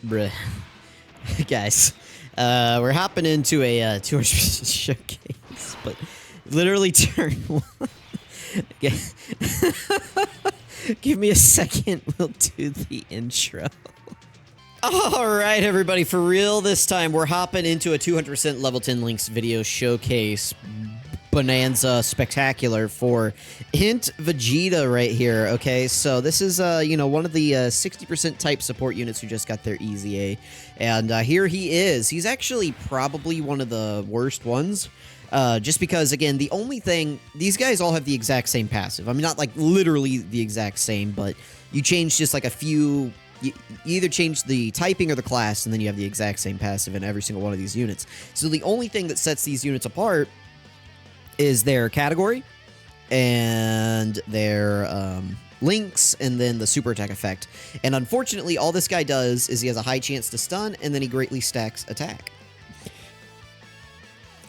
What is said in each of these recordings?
Bruh. Guys, we're hopping into a 200 showcase, but literally turn one. Give me a second, we'll do the intro. Alright, everybody, for real this time, we're hopping into a 200% level 10 links video showcase bonanza spectacular for INT VEGETA right here, okay? So this is, you know, one of the 60% type support units who just got their easy A. And here he is. He's actually probably one of the worst ones. Just because, again, the only thing... These guys all have the exact same passive. I mean, not, like, literally the exact same, but you change just, like, a few... You either change the typing or the class, and then you have the exact same passive in every single one of these units. So the only thing that sets these units apart is their category and their links and then the super attack effect. And unfortunately, all this guy does is he has a high chance to stun, and then he greatly stacks attack.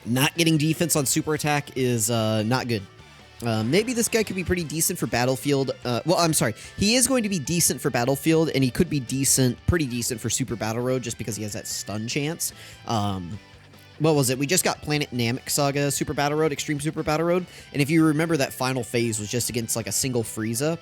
Not getting defense on super attack is not good. Maybe this guy could be pretty decent for Battlefield. Well, I'm sorry. He is going to be decent for Battlefield, and he could be pretty decent for Super Battle Road just because he has that stun chance. What was it? We just got Planet NAMEK Saga Super Battle Road, Extreme Super Battle Road, and if you remember, that final phase was just against, like, a single Frieza.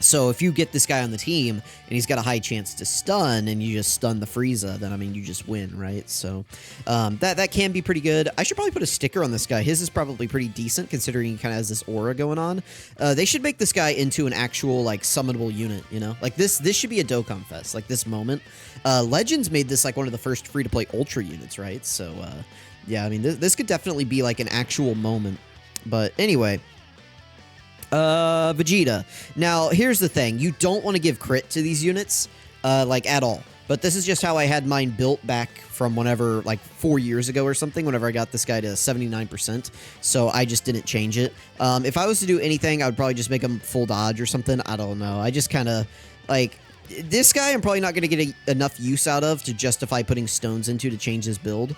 So if you get this guy on the team, and he's got a high chance to stun, and you just stun the Frieza, then, I mean, you just win, right? So, that can be pretty good. I should probably put a sticker on this guy. His is probably pretty decent, considering he kind of has this aura going on. They should make this guy into an actual, like, summonable unit, you know? Like, this should be a Dokkan Fest, like, this moment. Legends made this, like, one of the first free-to-play Ultra units, right? So, yeah, I mean, this could definitely be, like, an actual moment. But, anyway... VEGETA. Now, here's the thing. You don't want to give crit to these units, like, at all. But this is just how I had mine built back from whenever, like, 4 years ago or something, whenever I got this guy to 79%. So I just didn't change it. If I was to do anything, I would probably just make him full dodge or something. I don't know. I just kind of, like... This guy I'm probably not going to get enough use out of to justify putting stones into to change his build.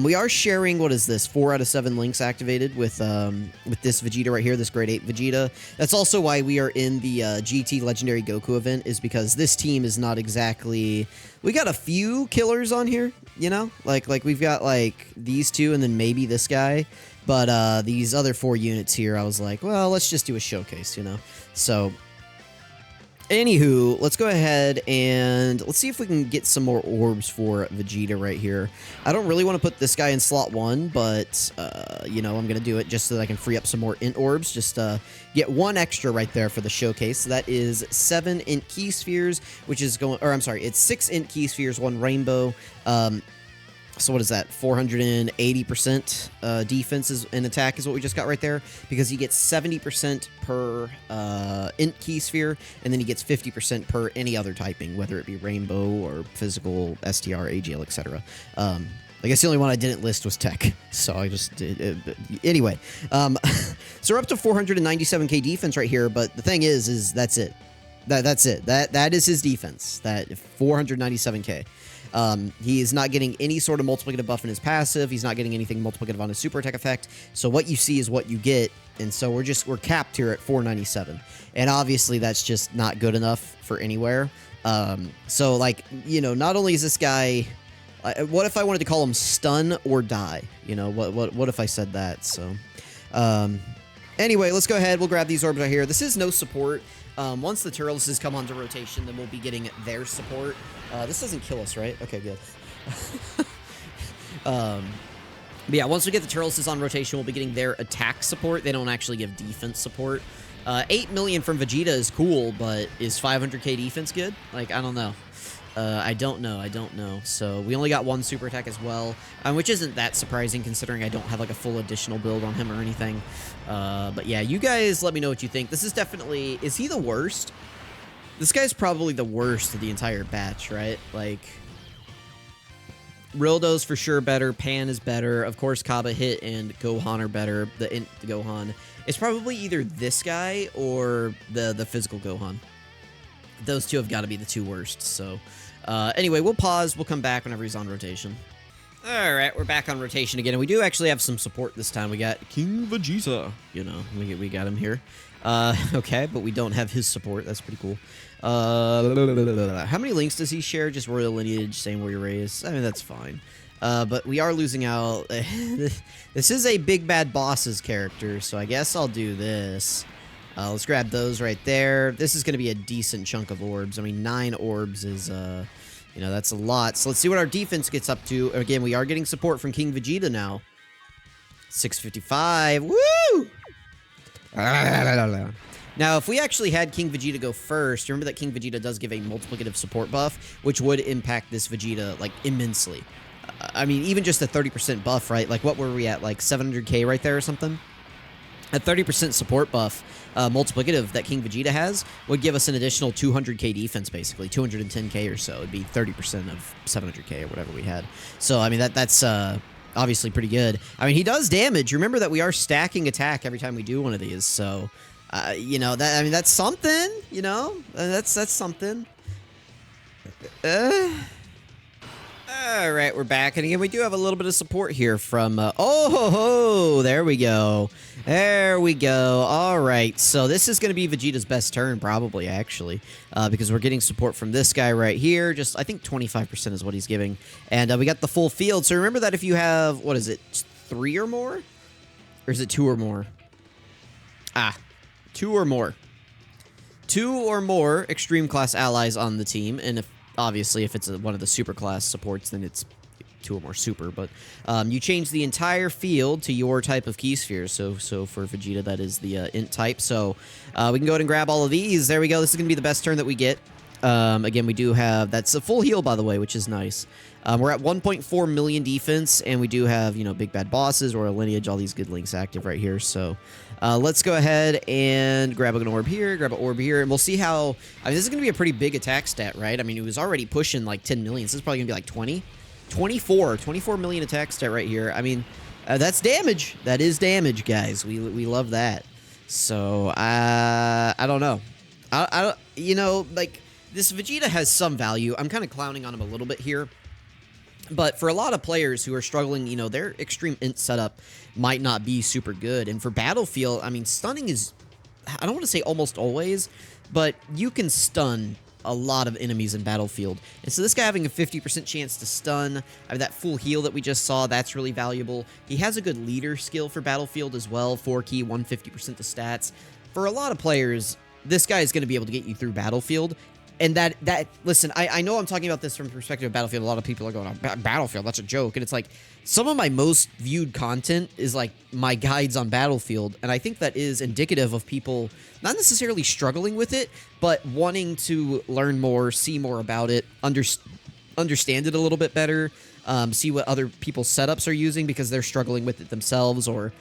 We are sharing, what is this, 4 out of 7 links activated with this VEGETA right here, this grade 8 VEGETA. That's also why we are in the GT Legendary Goku event, is because this team is not exactly... We got a few killers on here, you know? Like we've got, like, these two and then maybe this guy. But these other 4 units here, I was like, well, let's just do a showcase, you know? So... Anywho, let's go ahead and let's see if we can get some more orbs for VEGETA right here. I don't really want to put this guy in slot 1, but, you know, I'm going to do it just so that I can free up some more INT orbs. Just get 1 extra right there for the showcase. So that is 7 INT key spheres, which is going, or I'm sorry, it's 6 INT key spheres, 1 rainbow. So what is that? 480% defense and attack is what we just got right there, because he gets 70% per INT key sphere, and then he gets 50% per any other typing, whether it be rainbow or physical, STR, AGL, etc. I guess the only one I didn't list was tech, so I just did. Anyway, so we're up to 497k defense right here, but the thing is that's it. That's it. That is his defense. That 497k. He is not getting any sort of multiplicative buff in his passive. He's not getting anything multiplicative on his super attack effect. So what you see is what you get. And so we're capped here at 497. And obviously that's just not good enough for anywhere. So, like, you know, not only is this guy... what if I wanted to call him stun or die? You know, what if I said that? So, anyway, let's go ahead. We'll grab these orbs right here. This is no support. Once the Turtles come onto rotation, then we'll be getting their support. This doesn't kill us, right? Okay, good. But yeah, once we get the Turtles on rotation, we'll be getting their attack support. They don't actually give defense support. 8 million from VEGETA is cool, but is 500k defense good? Like, I don't know. I don't know. So we only got 1 super attack as well, which isn't that surprising considering I don't have like a full additional build on him or anything. But yeah, you guys let me know what you think. This is definitely... Is he the worst? This guy's probably the worst of the entire batch, right? Like... Rildo's for sure better. Pan is better. Of course, Kaba Hit and Gohan are better. The INT Gohan. It's probably either this guy or the physical Gohan. Those two have got to be the 2 worst, so... anyway, we'll pause. We'll come back whenever he's on rotation. Alright, we're back on rotation again, and we do actually have some support this time. We got King VEGETA, you know, we got him here. Okay, but we don't have his support. That's pretty cool. How many links does he share? Just royal lineage, same warrior race. I mean, that's fine. But we are losing out. This is a big bad boss's character, so I guess I'll do this. Let's grab those right there. This is going to be a decent chunk of orbs. I mean, 9 orbs is, you know, that's a lot. So let's see what our defense gets up to. Again, we are getting support from King Vegeta now. 655. Woo! Now, if we actually had King Vegeta go first, remember that King Vegeta does give a multiplicative support buff, which would impact this Vegeta, like, immensely. I mean, even just a 30% buff, right? Like, what were we at? Like, 700k right there or something? A 30% support buff, multiplicative that King Vegeta has, would give us an additional 200k defense, basically. 210k or so. It'd be 30% of 700k or whatever we had. So, I mean, that's obviously pretty good. I mean, he does damage. Remember that we are stacking attack every time we do one of these, so... you know, that, I mean, that's something, you know? That's something. Alright, we're back. And again, we do have a little bit of support here from, oh, there we go. There we go. Alright, so this is going to be Vegeta's best turn, probably, actually. Because we're getting support from this guy right here. Just, I think 25% is what he's giving. And we got the full field. So remember that if you have, what is it, 3 or more? Or is it 2 or more? 2 or more. 2 or more extreme class allies on the team, and if obviously if it's one of the super class supports, then it's 2 or more super. But you change the entire field to your type of key spheres. So for Vegeta, that is the INT type. So we can go ahead and grab all of these. There we go. This is gonna be the best turn that we get. Again, we do have that's a full heal, by the way, which is nice. We're at 1.4 million defense, and we do have, you know, big bad bosses, royal lineage, all these good links active right here. So let's go ahead and grab an orb here, grab an orb here, and we'll see how... I mean, this is going to be a pretty big attack stat, right? I mean, it was already pushing like 10 million. This is probably going to be like 20. 24 million attack stat right here. I mean, that's damage. That is damage, guys. We love that. So, I don't know. I don't, you know, like, this Vegeta has some value. I'm kind of clowning on him a little bit here. But for a lot of players who are struggling, you know, their extreme INT setup might not be super good. And for Battlefield, I mean, stunning is, I don't want to say almost always, but you can stun a lot of enemies in Battlefield. And so this guy having a 50% chance to stun, I mean, that full heal that we just saw, that's really valuable. He has a good leader skill for Battlefield as well, 4 key, 150% to stats. For a lot of players, this guy is going to be able to get you through Battlefield. And that listen, I know I'm talking about this from the perspective of Battlefield. A lot of people are going, oh, Battlefield, that's a joke. And it's like, some of my most viewed content is like my guides on Battlefield. And I think that is indicative of people not necessarily struggling with it, but wanting to learn more, see more about it, understand it a little bit better, see what other people's setups are using because they're struggling with it themselves, or...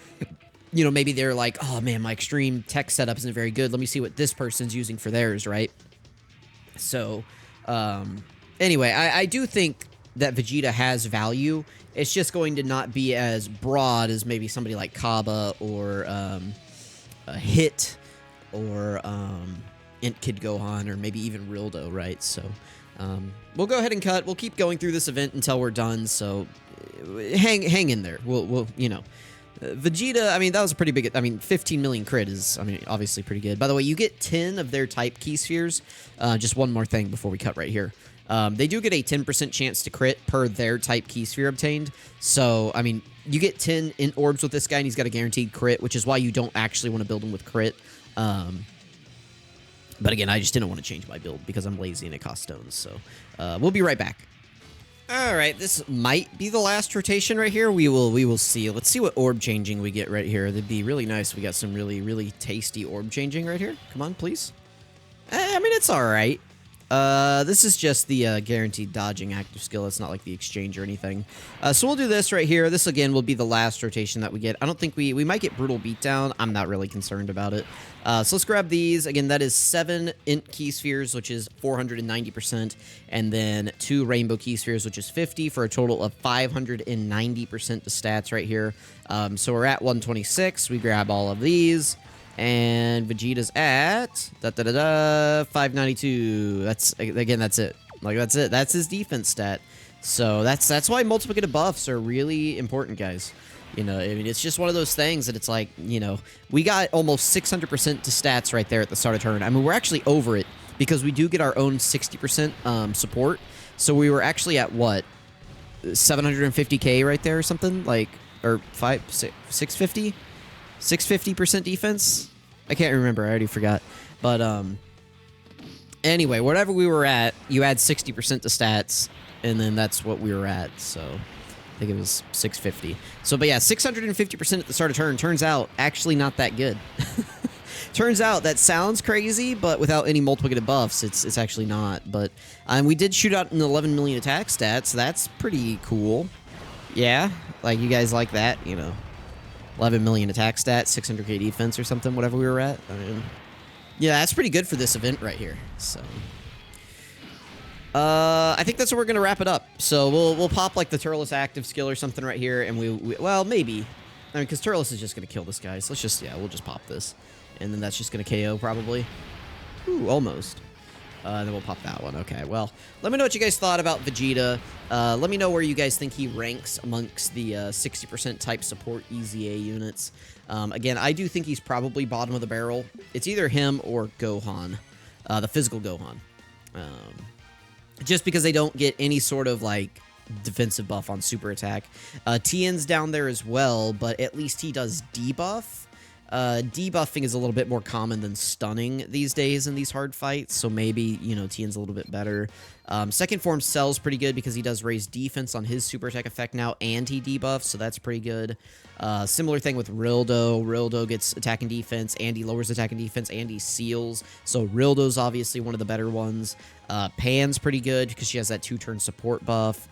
You know, maybe they're like, oh man, my extreme tech setup isn't very good. Let me see what this person's using for theirs, right? So, anyway, I do think that Vegeta has value. It's just going to not be as broad as maybe somebody like Kaba or a Hit or Int Kid Gohan or maybe even Rildo, right? So, we'll go ahead and cut. We'll keep going through this event until we're done. So, hang in there. We'll you know. Vegeta, I mean, that was a pretty big... I mean, 15 million crit is, I mean, obviously pretty good. By the way, you get 10 of their type key spheres. Just one more thing before we cut right here. They do get a 10% chance to crit per their type key sphere obtained. So, I mean, you get 10 INT orbs with this guy, and he's got a guaranteed crit, which is why you don't actually want to build him with crit. But again, I just didn't want to change my build because I'm lazy and it costs stones. So, we'll be right back. Alright, this might be the last rotation right here. We will see. Let's see what orb changing we get right here. That'd be really nice. We got some really tasty orb changing right here. Come on, please. I mean, it's alright. This is just the guaranteed dodging active skill. It's not like the exchange or anything. So we'll do this right here. This, again, will be the last rotation that we get. I don't think we might get Brutal Beatdown. I'm not really concerned about it. So let's grab these. Again, that is 7 INT key spheres, which is 490%, and then 2 Rainbow key spheres, which is 50, for a total of 590% to stats right here. So we're at 126. We grab all of these. And Vegeta's at 592. That's, again, that's it. Like, that's it. That's his defense stat. So that's why multiplicative buffs are really important, guys. You know, I mean, it's just one of those things that it's like, you know, we got almost 600% to stats right there at the start of turn. I mean, we're actually over it because we do get our own 60% support. So we were actually at what, 750k right there or something, like, or 650, 650% defense. I can't remember. I already forgot. But anyway, whatever we were at, you add 60% to stats, and then that's what we were at. So I think it was 650. So, but yeah, 650% at the start of turn. Turns out, actually not that good. Turns out that sounds crazy, but without any multiplicative buffs, it's actually not. But we did shoot out an 11 million attack stats. So that's pretty cool. Yeah, like you guys like that, you know. 11 million attack stats, 600k defense or something, whatever we were at. I mean, yeah, that's pretty good for this event right here. So I think that's where we're gonna wrap it up. So we'll pop like the Turles active skill or something right here, and we well, maybe. I mean, because Turles is just gonna kill this guy. So let's just, yeah, we'll just pop this. And then that's just going to KO, probably. Ooh, almost. Then we'll pop that one. Okay, well, let me know what you guys thought about Vegeta. Let me know where you guys think he ranks amongst the 60% type support EZA units. Again, I do think he's probably bottom of the barrel. It's either him or Gohan, the physical Gohan. Just because they don't get any sort of, like, defensive buff on super attack. Tien's down there as well, but at least he does debuff. Debuffing is a little bit more common than stunning these days in these hard fights, so maybe, you know, Tien's a little bit better. Second form Cell's pretty good because he does raise defense on his super attack effect now, and he debuffs, so that's pretty good. Similar thing with Rildo. Rildo gets attack and defense, and he lowers attack and defense, and he seals, so Rildo's obviously one of the better ones. Pan's pretty good because she has that 2-turn support buff.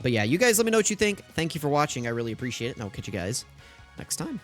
But yeah, you guys let me know what you think. Thank you for watching. I really appreciate it, and I'll catch you guys next time.